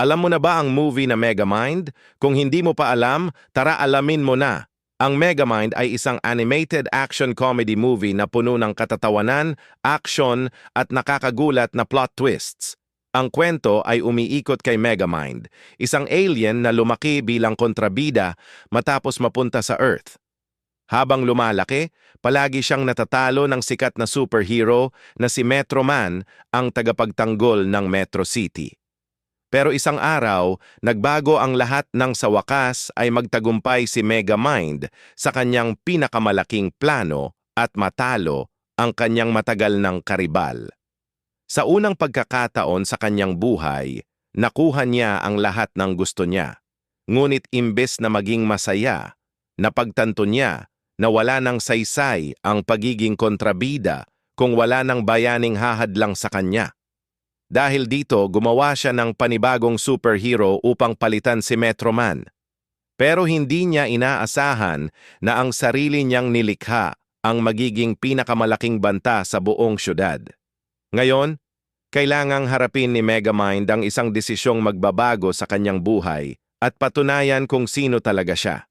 Alam mo na ba ang movie na Megamind? Kung hindi mo pa alam, tara alamin mo na. Ang Megamind ay isang animated action comedy movie na puno ng katatawanan, action at nakakagulat na plot twists. Ang kwento ay umiikot kay Megamind, isang alien na lumaki bilang kontrabida matapos mapunta sa Earth. Habang lumalaki, palagi siyang natatalo ng sikat na superhero na si Metro Man, ang tagapagtanggol ng Metro City. Pero isang araw, nagbago ang lahat nang sa wakas ay magtagumpay si Megamind sa kanyang pinakamalaking plano at matalo ang kanyang matagal ng karibal. Sa unang pagkakataon sa kanyang buhay, nakuha niya ang lahat ng gusto niya. Ngunit imbes na maging masaya, napagtanto niya na wala ng saysay ang pagiging kontrabida kung wala ng bayaning hahadlang sa kanya. Dahil dito, gumawa siya ng panibagong superhero upang palitan si Metro Man. Pero hindi niya inaasahan na ang sarili niyang nilikha ang magiging pinakamalaking banta sa buong syudad. Ngayon, kailangang harapin ni Megamind ang isang desisyong magbabago sa kanyang buhay at patunayan kung sino talaga siya.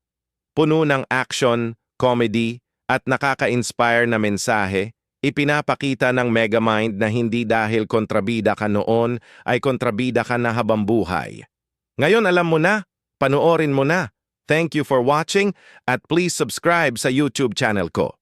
Puno ng action, comedy, at nakaka-inspire na mensahe, ipinapakita ng Megamind na hindi dahil kontrabida ka noon ay kontrabida ka na habang buhay. Ngayon alam mo na, panoorin mo na. Thank you for watching at please subscribe sa YouTube channel ko.